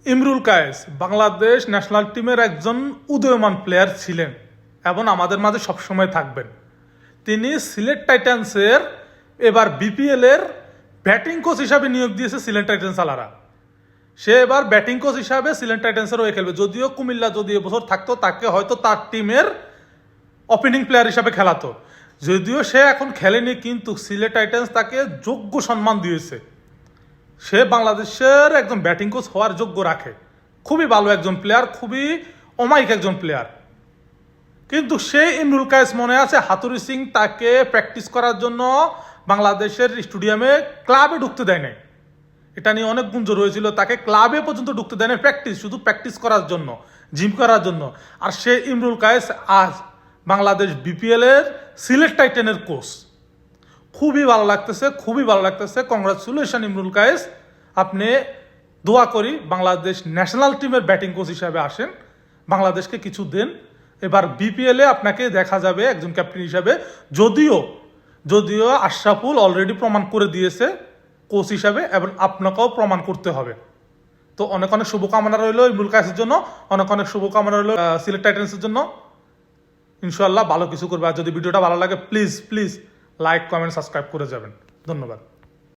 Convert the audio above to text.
Imrul Kayes Bangladesh national টিমের একজন উদীয়মান প্লেয়ার ছিলেন এবং আমাদের মাঝে সবসময় থাকবেন। তিনি সিলেট টাইটান্সের এবার বিপিএল এর ব্যাটিং কোচ হিসাবে নিয়োগ দিয়েছে সিলেট টাইটান্স আলারা। সে এবার ব্যাটিং কোচ হিসাবে সিলেট টাইটান্সের হয়ে খেলবে। যদিও কুমিল্লা যদি এবছর থাকতো তাকে হয়তো তার টিমের ওপেনিং প্লেয়ার হিসাবে খেলাতো। যদিও সে এখন খেলেনি, কিন্তু সিলেট টাইটান্স তাকে যোগ্য সম্মান দিয়েছে। সে বাংলাদেশের একজন ব্যাটিং কোচ হওয়ার যোগ্য রাখে। খুবই ভালো একজন প্লেয়ার, খুবই অমায়িক একজন প্লেয়ার। কিন্তু সে ইমরুল কায়েস মনে আছে হাতুরি সিং তাকে প্র্যাকটিস করার জন্য বাংলাদেশের স্টেডিয়ামে ক্লাবে ঢুকতে দেয় নাই। এটা নিয়ে অনেক গুঞ্জন রয়েছিল, তাকে ক্লাবে পর্যন্ত ঢুকতে দেয় না, শুধু প্র্যাকটিস করার জন্য, জিম করার জন্য। আর সে ইমরুল কায়েস আজ বাংলাদেশ বিপিএল এর সিলেট টাইটানের কোচ। খুবই ভালো লাগতেছে। কংগ্রাচুলেশন ইমরুল কায়েস, আপনি দোয়া করি বাংলাদেশ ন্যাশনাল টিমের ব্যাটিং কোচ হিসাবে আসেন, বাংলাদেশকে কিছু দেন। এবার বিপিএল এ আপনাকে দেখা যাবে একজন ক্যাপ্টেন হিসাবে। যদিও আশরাফুল অলরেডি প্রমাণ করে দিয়েছে কোচ হিসাবে, এবং আপনাকেও প্রমাণ করতে হবে। তো অনেক অনেক শুভকামনা রইল ইমরুল কায়েসের জন্য, অনেক শুভকামনা রইল সিলেট টাইটান্সের জন্য। ইনশাআল্লাহ ভালো কিছু করবে। আর যদি ভিডিওটা ভালো লাগে প্লিজ লাইক, কমেন্ট, সাবস্ক্রাইব করে যাবেন। ধন্যবাদ।